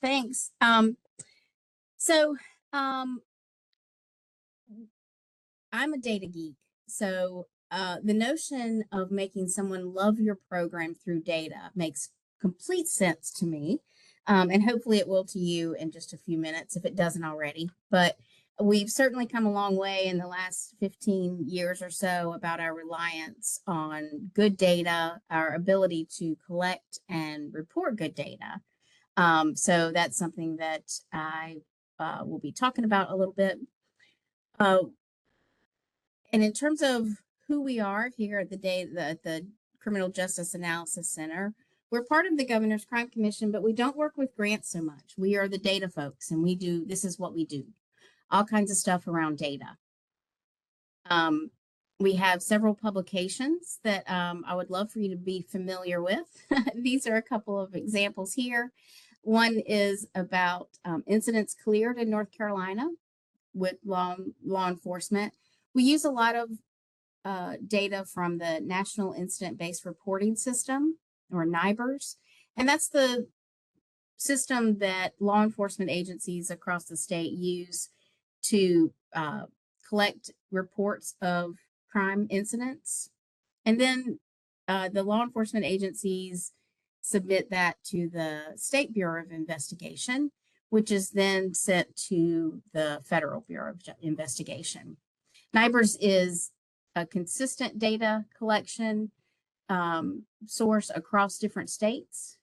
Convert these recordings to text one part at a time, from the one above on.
thanks. So um, I'm a data geek. So the notion of making someone love your program through data makes complete sense to me. And hopefully it will to you in just a few minutes if it doesn't already. But we've certainly come a long way in the last 15 years or so about our reliance on good data, our ability to collect and report good data. So that's something that I will be talking about a little bit. And in terms of who we are here at the Criminal Justice Analysis Center, we're part of the Governor's Crime Commission, but we don't work with grants so much. We are the data folks, and this is what we do, all kinds of stuff around data. We have several publications that I would love for you to be familiar with. These are a couple of examples here. One is about incidents cleared in North Carolina with law enforcement. We use a lot of data from the National Incident-Based Reporting System, or NIBRS, and that's the system that law enforcement agencies across the state use to collect reports of crime incidents. And then the law enforcement agencies submit that to the State Bureau of Investigation, which is then sent to the Federal Bureau of Investigation. NIBRS is a consistent data collection source across different states.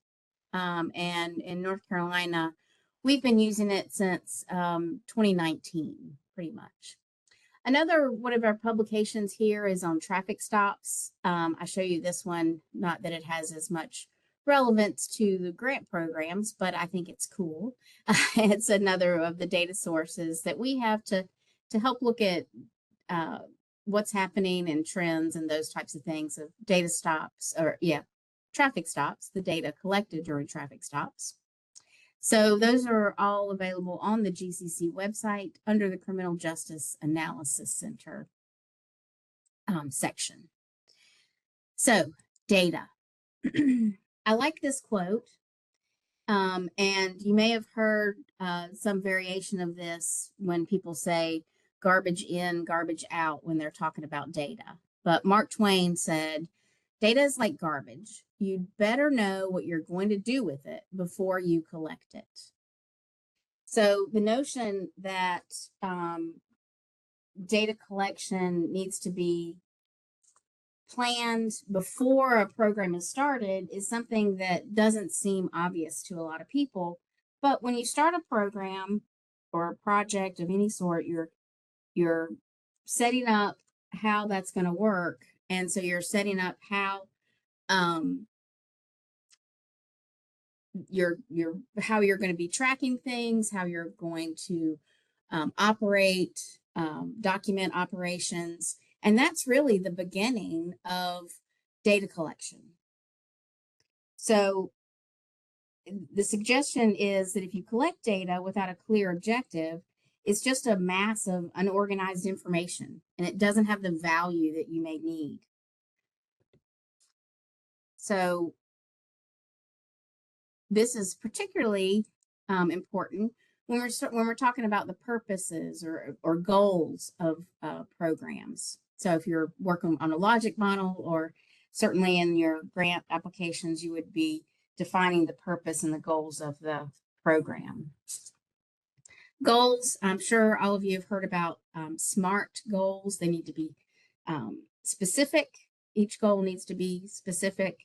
And in North Carolina, we've been using it since 2019, pretty much. Another one of our publications here is on traffic stops. I show you this one, not that it has as much relevance to the grant programs, but I think it's cool. It's another of the data sources that we have to help look at what's happening and trends and those types of things of data stops, or traffic stops, the data collected during traffic stops. So those are all available on the GCC website under the Criminal Justice Analysis Center section. So data. I like this quote, and you may have heard some variation of this when people say garbage in, garbage out when they're talking about data. But Mark Twain said, data is like garbage. You'd better know what you're going to do with it before you collect it. So the notion that data collection needs to be planned before a program is started is something that doesn't seem obvious to a lot of people. But when you start a program or a project of any sort, you're setting up how that's going to work. And so you're setting up how you're going to be tracking things, how you're going to operate, document operations. And that's really the beginning of data collection. So the suggestion is that if you collect data without a clear objective, it's just a mass of unorganized information, and it doesn't have the value that you may need. So this is particularly important when we're talking about the purposes or goals of programs. So if you're working on a logic model, or certainly in your grant applications, you would be defining the purpose and the goals of the program. Goals, I'm sure all of you have heard about SMART goals. They need to be specific. Each goal needs to be specific,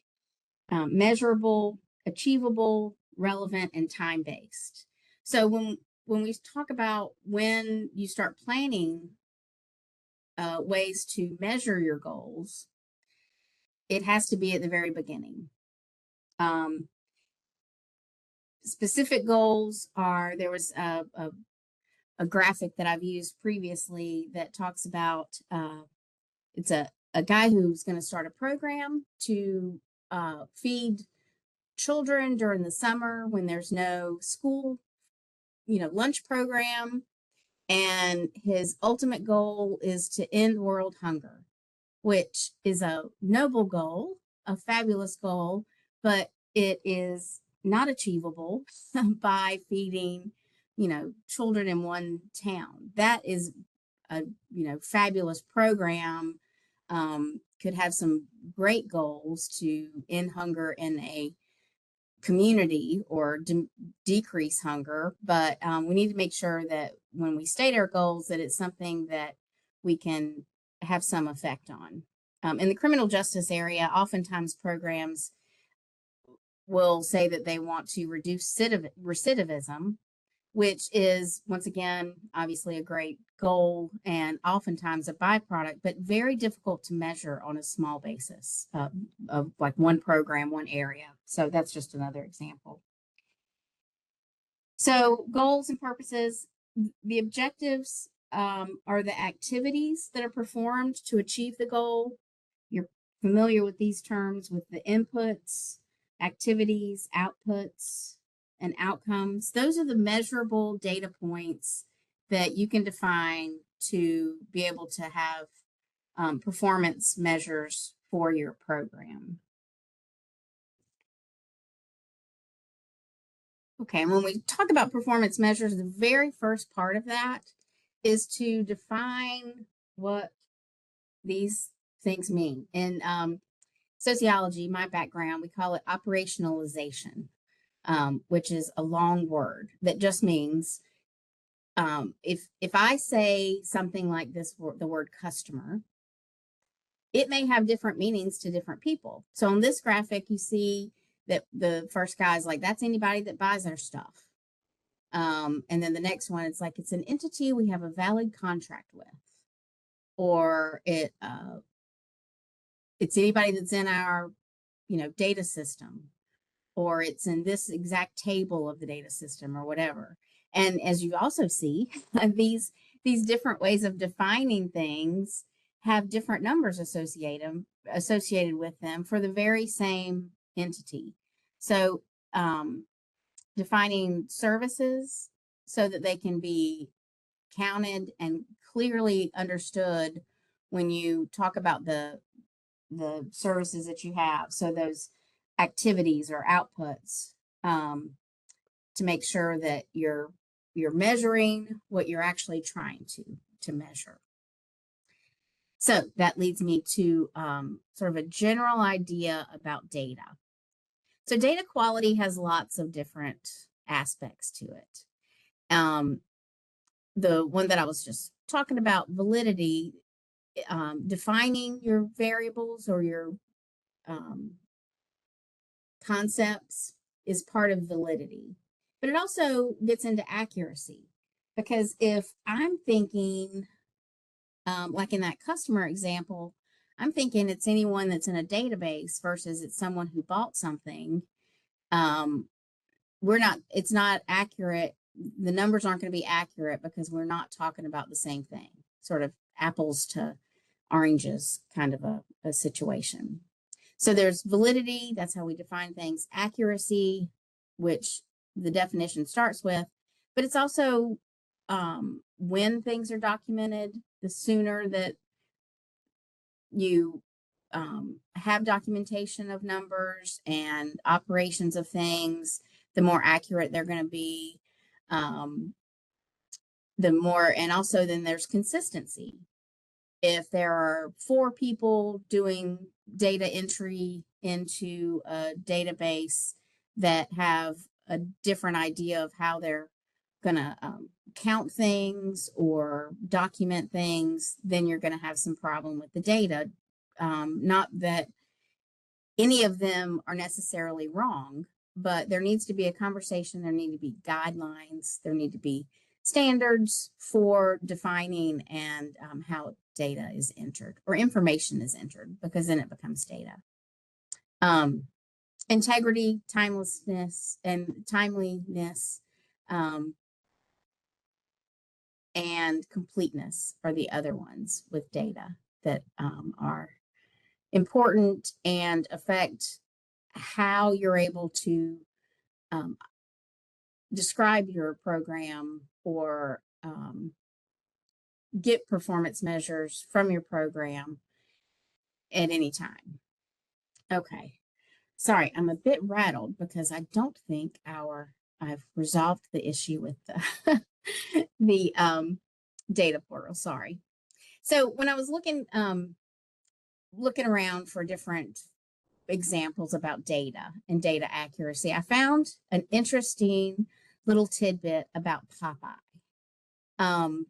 measurable, achievable, relevant, and time-based. So when we talk about when you start planning ways to measure your goals, it has to be at the very beginning. Specific goals are, there was a graphic that I've used previously that talks about, it's a guy who's going to start a program to feed children during the summer when there's no school, lunch program. And his ultimate goal is to end world hunger, which is a noble goal, a fabulous goal, but it is not achievable by feeding, children in one town. That is a, fabulous program. Could have some great goals to end hunger in a community or decrease hunger, but we need to make sure that when we state our goals, that it's something that we can have some effect on. In the criminal justice area, oftentimes programs will say that they want to reduce recidivism, which is, once again, obviously a great goal and oftentimes a byproduct, but very difficult to measure on a small basis of like one program, one area. So that's just another example. So goals and purposes, the objectives are the activities that are performed to achieve the goal. You're familiar with these terms with the inputs, activities, outputs, and outcomes. Those are the measurable data points that you can define to be able to have performance measures for your program. Okay, and when we talk about performance measures, the very first part of that is to define what these things mean. In sociology, my background, we call it operationalization, which is a long word that just means if I say something like this, the word customer, it may have different meanings to different people. So on this graphic, you see that the first guy is like, that's anybody that buys our stuff. And then the next one, it's like, it's an entity we have a valid contract with, or it's anybody that's in our, data system, or it's in this exact table of the data system or whatever. And as you also see, these different ways of defining things have different numbers associated with them for the very same entity. So defining services so that they can be counted and clearly understood when you talk about the services that you have. So those activities or outputs, to make sure that you're measuring what you're actually trying to measure. So that leads me to sort of a general idea about data. So data quality has lots of different aspects to it. The one that I was just talking about, validity, defining your variables or your concepts is part of validity. But it also gets into accuracy, because if I'm thinking, like in that customer example, I'm thinking it's anyone that's in a database versus it's someone who bought something. It's not accurate. The numbers aren't going to be accurate because we're not talking about the same thing, sort of apples to oranges kind of a situation. So there's validity, that's how we define things, accuracy, which the definition starts with, but it's also when things are documented, the sooner that you have documentation of numbers and operations of things, the more accurate they're going to be. The more, and also then there's consistency. If there are 4 people doing data entry into a database that have a different idea of how they're going to count things or document things, then you're going to have some problem with the data. Not that any of them are necessarily wrong, but there needs to be a conversation. There need to be guidelines. There need to be standards for defining and how data is entered or information is entered, because then it becomes data. Integrity, timeliness, and completeness are the other ones with data that are important and affect how you're able to describe your program or get performance measures from your program at any time. Okay. Sorry, I'm a bit rattled because I don't think I've resolved the issue with the the data portal. Sorry. So when I was looking around for different examples about data and data accuracy, I found an interesting little tidbit about Popeye. Um,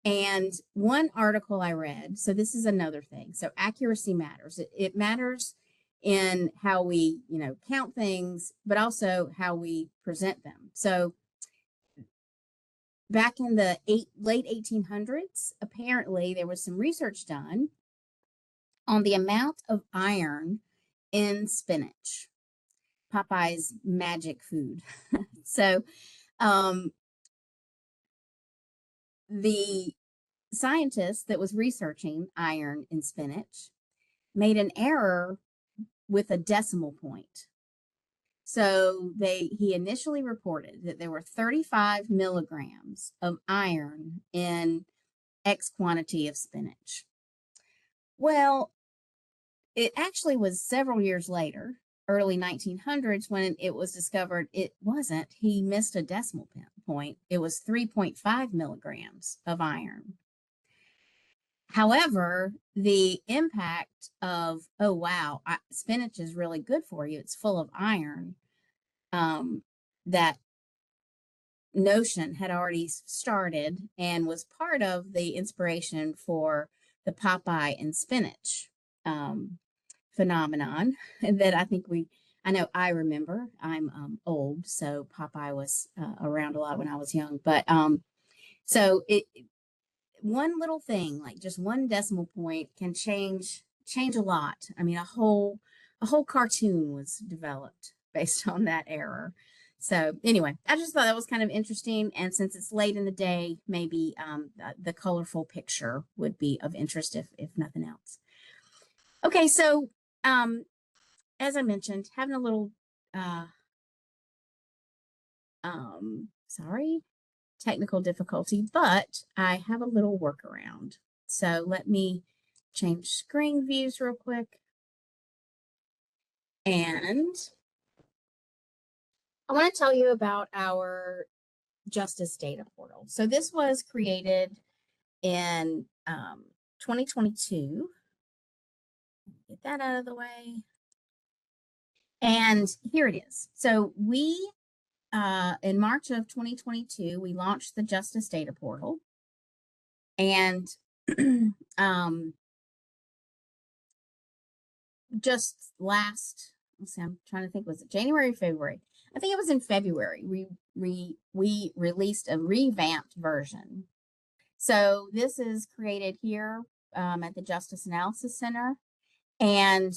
and one article I read, so this is another thing. So accuracy matters. It matters in how we, count things, but also how we present them. So back in the late 1800s, apparently there was some research done on the amount of iron in spinach, Popeye's magic food. So the scientist that was researching iron in spinach made an error with a decimal point. So he initially reported that there were 35 milligrams of iron in X quantity of spinach. Well, it actually was several years later, early 1900s, when it was discovered it wasn't. He missed a decimal point. It was 3.5 milligrams of iron. However, the impact of, oh, wow, spinach is really good for you, it's full of iron, that notion had already started and was part of the inspiration for the Popeye and spinach phenomenon that I know I remember. I'm old, so Popeye was around a lot when I was young. But so one little thing, like just one decimal point, can change a lot. I mean, a whole cartoon was developed based on that error. So anyway, I just thought that was kind of interesting. And since it's late in the day, maybe the colorful picture would be of interest if nothing else. Okay, so as I mentioned, having a little sorry, technical difficulty, but I have a little workaround. So let me change screen views real quick. And I want to tell you about our Justice Data Portal. So this was created in 2022. Get that out of the way. And here it is. So we, in March of 2022, we launched the Justice Data Portal. And just last, let's see, I'm trying to think, was it January, February? I think it was in February. We released a revamped version. So this is created here at the Justice Analysis Center. And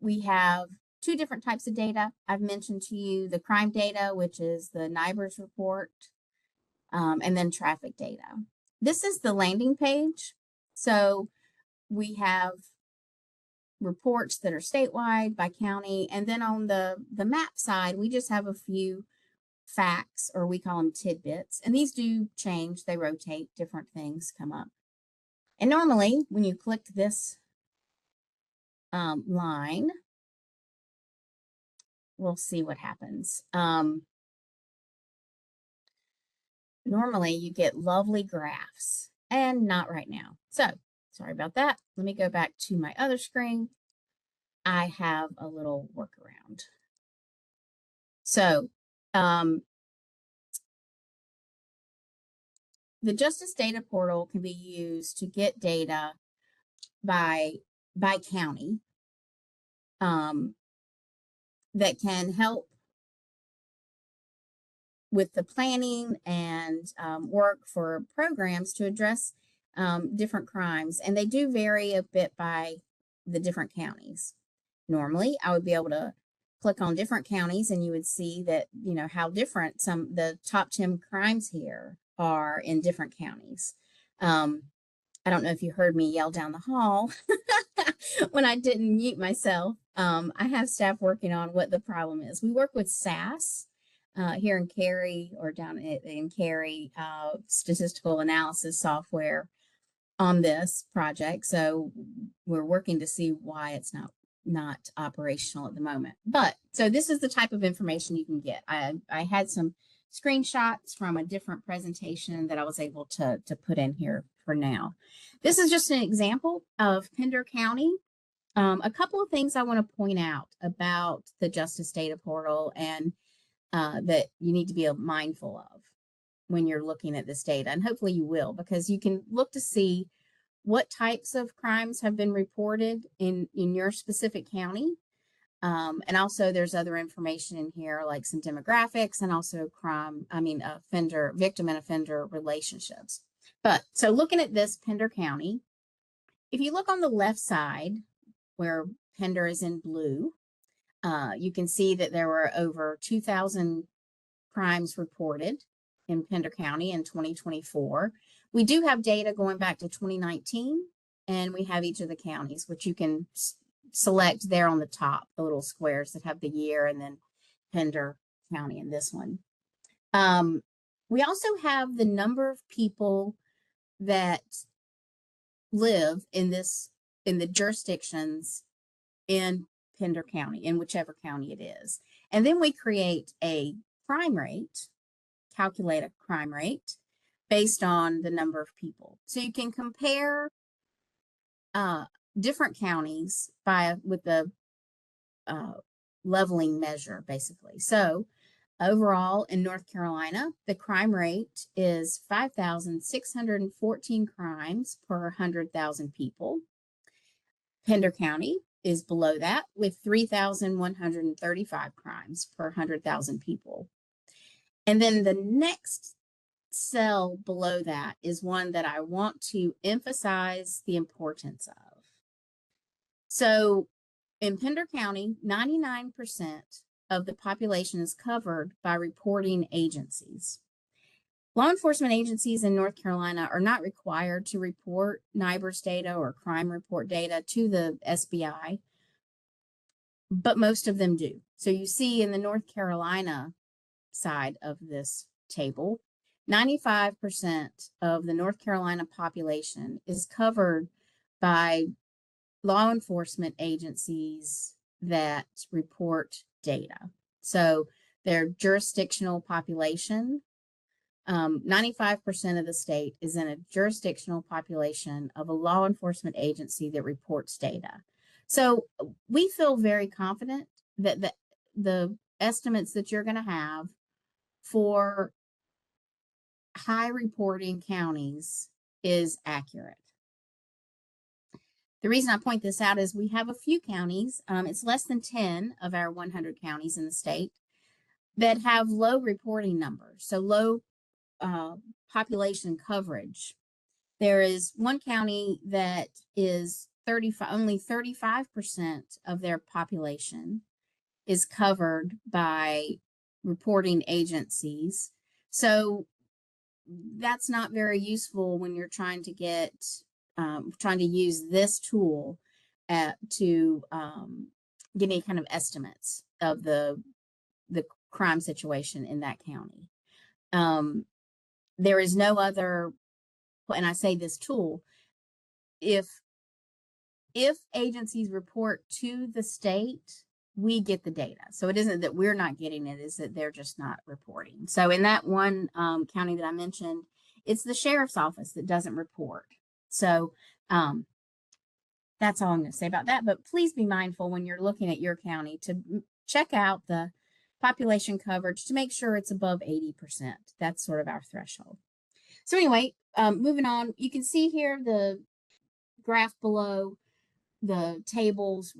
we have two different types of data. I've mentioned to you the crime data, which is the NIBRS report, and then traffic data. This is the landing page. So we have reports that are statewide by county. And then on the map side, we just have a few facts, or we call them tidbits. And these do change, they rotate, different things come up. And normally when you click this line, we'll see what happens. Normally you get lovely graphs, and not right now. So sorry about that. Let me go back to my other screen. I have a little workaround. So the Justice Data Portal can be used to get data by county that can help with the planning and work for programs to address different crimes. And they do vary a bit by the different counties. Normally, I would be able to click on different counties and you would see that, how different the top 10 crimes here are in different counties. I don't know if you heard me yell down the hall when I didn't mute myself. I have staff working on what the problem is. We work with SAS here in Cary, or down in Cary, statistical analysis software on this project. So we're working to see why it's not not operational at the moment. But so this is the type of information you can get. I had some screenshots from a different presentation that I was able to put in here for now. This is just an example of Pender County. A couple of things I want to point out about the Justice Data Portal and that you need to be mindful of when you're looking at this data, and hopefully you will, because you can look to see what types of crimes have been reported in your specific county. And also there's other information in here like some demographics and also victim and offender relationships. But so looking at this Pender County, if you look on the left side where Pender is in blue, you can see that there were over 2,000 crimes reported in Pender County in 2024. We do have data going back to 2019, and we have each of the counties, which you can select there on the top, the little squares that have the year, and then Pender County in this one. We also have the number of people that live in the jurisdictions in Pender County, in whichever county it is. And then we create a crime rate, calculate a crime rate based on the number of people. So you can compare different counties with the leveling measure, basically. So overall in North Carolina, the crime rate is 5,614 crimes per 100,000 people. Pender County is below that with 3,135 crimes per 100,000 people. And then the next cell below that is one that I want to emphasize the importance of. So in Pender County, 99% of the population is covered by reporting agencies. Law enforcement agencies in North Carolina are not required to report NIBRS data or crime report data to the SBI, but most of them do. So you see in the North Carolina side of this table, 95% of the North Carolina population is covered by law enforcement agencies that report data. So their jurisdictional population, 95% of the state is in a jurisdictional population of a law enforcement agency that reports data. So we feel very confident that the estimates that you're going to have for high reporting counties is accurate. The reason I point this out is we have a few counties, it's less than 10 of our 100 counties in the state, that have low reporting numbers, so low population coverage. There is one county that is only 35% of their population is covered by reporting agencies. So that's not very useful when you're trying to use this tool to get any kind of estimates of the crime situation in that county. There is no other, and I say this tool, if agencies report to the state, we get the data. So it isn't that we're not getting it, it's that they're just not reporting. So in that one county that I mentioned, it's the sheriff's office that doesn't report. So that's all I'm going to say about that. But please be mindful when you're looking at your county to check out the population coverage to make sure it's above 80%. That's sort of our threshold. So anyway, moving on, you can see here the graph below, the tables,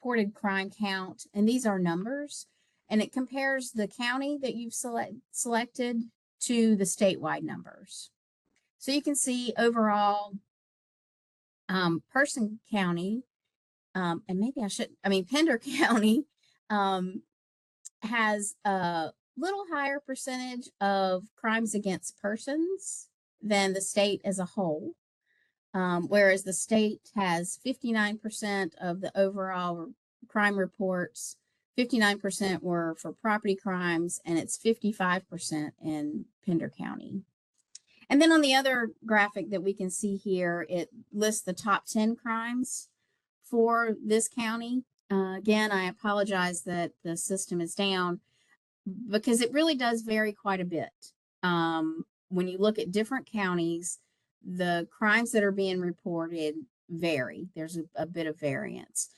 reported crime count, and these are numbers, and it compares the county that you've selected to the statewide numbers. So you can see overall, Person County, and maybe Pender County has a little higher percentage of crimes against persons than the state as a whole. Whereas the state has 59% of the overall crime reports, 59% were for property crimes, and it's 55% in Pender County. And then on the other graphic that we can see here, it lists the top 10 crimes for this county. Again, I apologize that the system is down because it really does vary quite a bit. When you look at different counties, the crimes that are being reported vary. There's a bit of variance.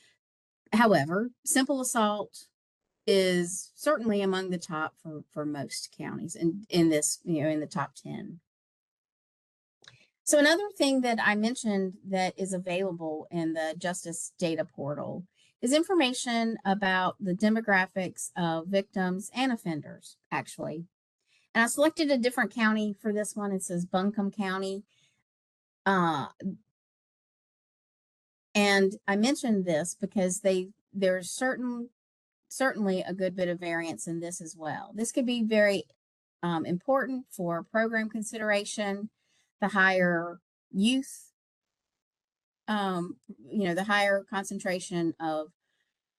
However, simple assault is certainly among the top for most counties in this, in the top 10. So another thing that I mentioned that is available in the Justice Data Portal is information about the demographics of victims and offenders, actually. And I selected a different county for this one. It says Buncombe County. And I mentioned this because there's certainly a good bit of variance in this as well. This could be very important for program consideration, the higher youth, the higher concentration of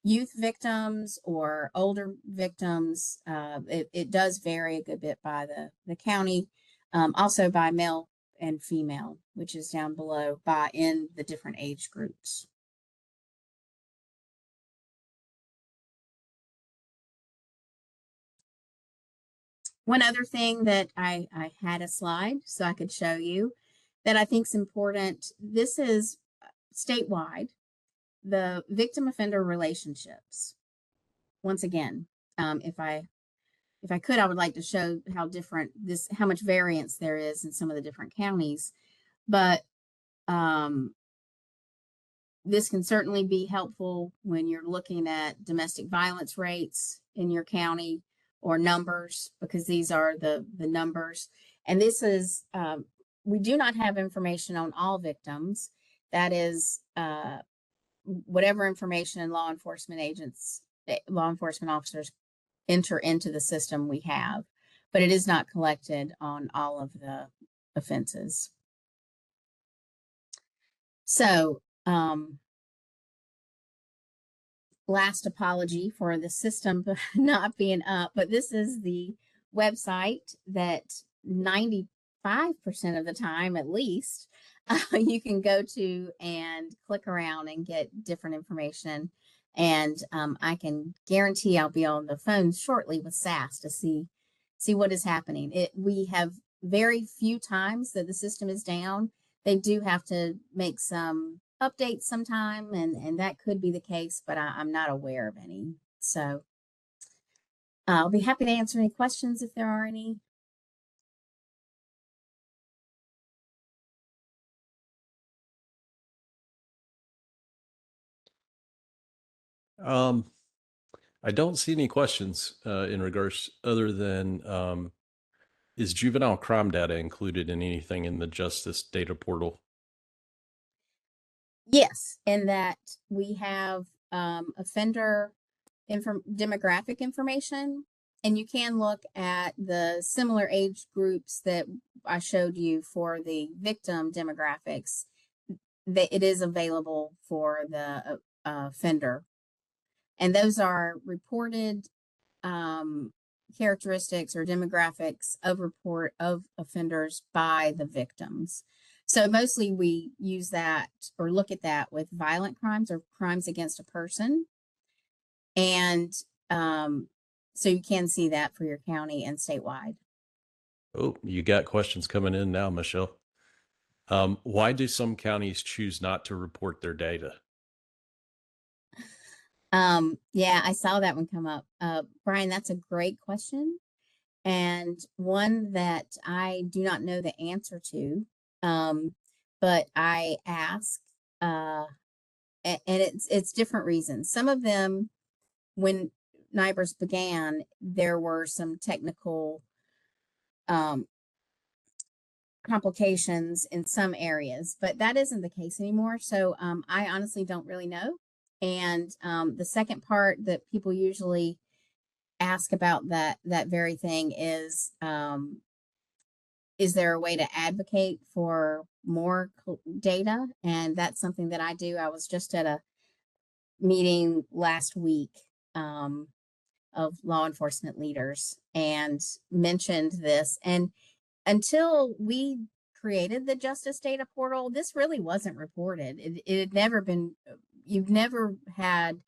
youth victims or older victims. It does vary a good bit by the county, also by male and female, which is down below in the different age groups. One other thing that I had a slide so I could show you that I think is important. This is statewide, the victim offender relationships. Once again, if I could, I would like to show how much variance there is in some of the different counties, but this can certainly be helpful when you're looking at domestic violence rates in your county or numbers, because these are the numbers. And this is, we do not have information on all victims. That is whatever information law enforcement officers enter into the system we have, but it is not collected on all of the offenses. So, last apology for the system not being up, but this is the website that 95% of the time, at least, you can go to and click around and get different information. And I can guarantee I'll be on the phone shortly with SAS to see what is happening. We have very few times that the system is down. They do have to make some updates sometime, and that could be the case, but I'm not aware of any. So I'll be happy to answer any questions if there are any. I don't see any questions in regards other than is juvenile crime data included in anything in the Justice Data Portal? Yes, in that we have offender demographic information, and you can look at the similar age groups that I showed you for the victim demographics. That it is available for the offender, and those are reported characteristics or demographics of offenders by the victims. So mostly we use that or look at that with violent crimes or crimes against a person. And so you can see that for your county and statewide. Oh, you got questions coming in now, Michelle. Why do some counties choose not to report their data? Yeah, I saw that one come up. Brian, that's a great question, and one that I do not know the answer to. But I ask, and it's different reasons. Some of them, when NIBRS began, there were some technical complications in some areas, but that isn't the case anymore. So I honestly don't really know. And the second part that people usually ask about that very thing is there a way to advocate for more data? And that's something that I do. I was just at a meeting last week of law enforcement leaders and mentioned this. And until we created the Justice Data Portal, this really wasn't reported. It had never been, you've never had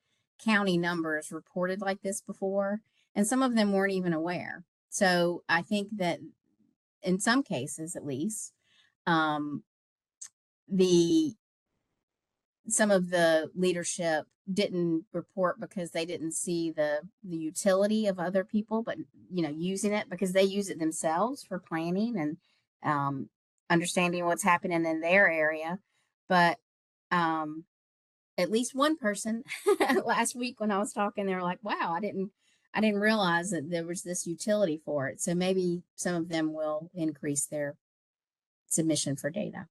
county numbers reported like this before, and some of them weren't even aware. So I think that in some cases, at least, the some of the leadership didn't report because they didn't see the utility of other people, but using it because they use it themselves for planning and understanding what's happening in their area. But at least one person last week when I was talking, they were like, "Wow, I didn't realize that there was this utility for it." So maybe some of them will increase their submission for data.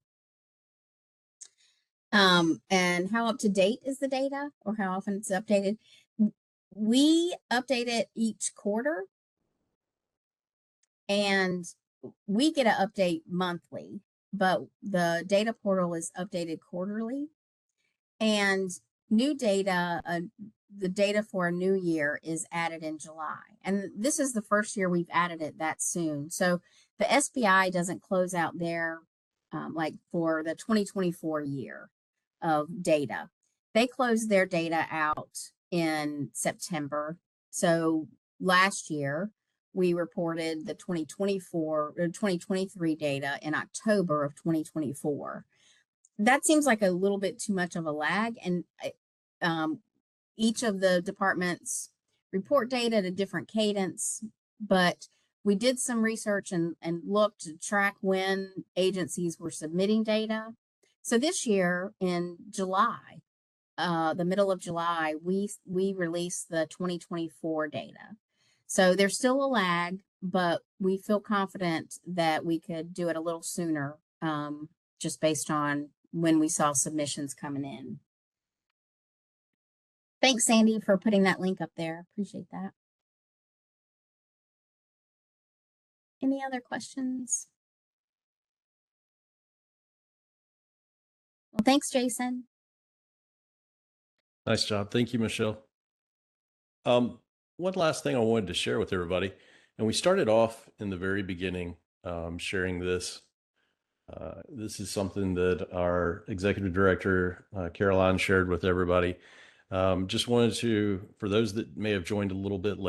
And how up to date is the data, or how often it's updated? We update it each quarter, and we get an update monthly, but the data portal is updated quarterly. And new data, the data for a new year is added in July. And this is the first year we've added it that soon. So the SBI doesn't close out their, like for the 2024 year of data. They closed their data out in September. So last year, we reported the 2024 or 2023 data in October of 2024. That seems like a little bit too much of a lag, and each of the departments report data at a different cadence, but we did some research and looked to track when agencies were submitting data. So this year in July, the middle of July, we released the 2024 data. So there's still a lag, but we feel confident that we could do it a little sooner, just based on when we saw submissions coming in. Thanks, Sandy, for putting that link up there. Appreciate that. Any other questions? Well, thanks, Jason. Nice job. Thank you, Michelle. One last thing I wanted to share with everybody, and we started off in the very beginning sharing this. This is something that our executive director, Caroline, shared with everybody. Just wanted to, for those that may have joined a little bit late,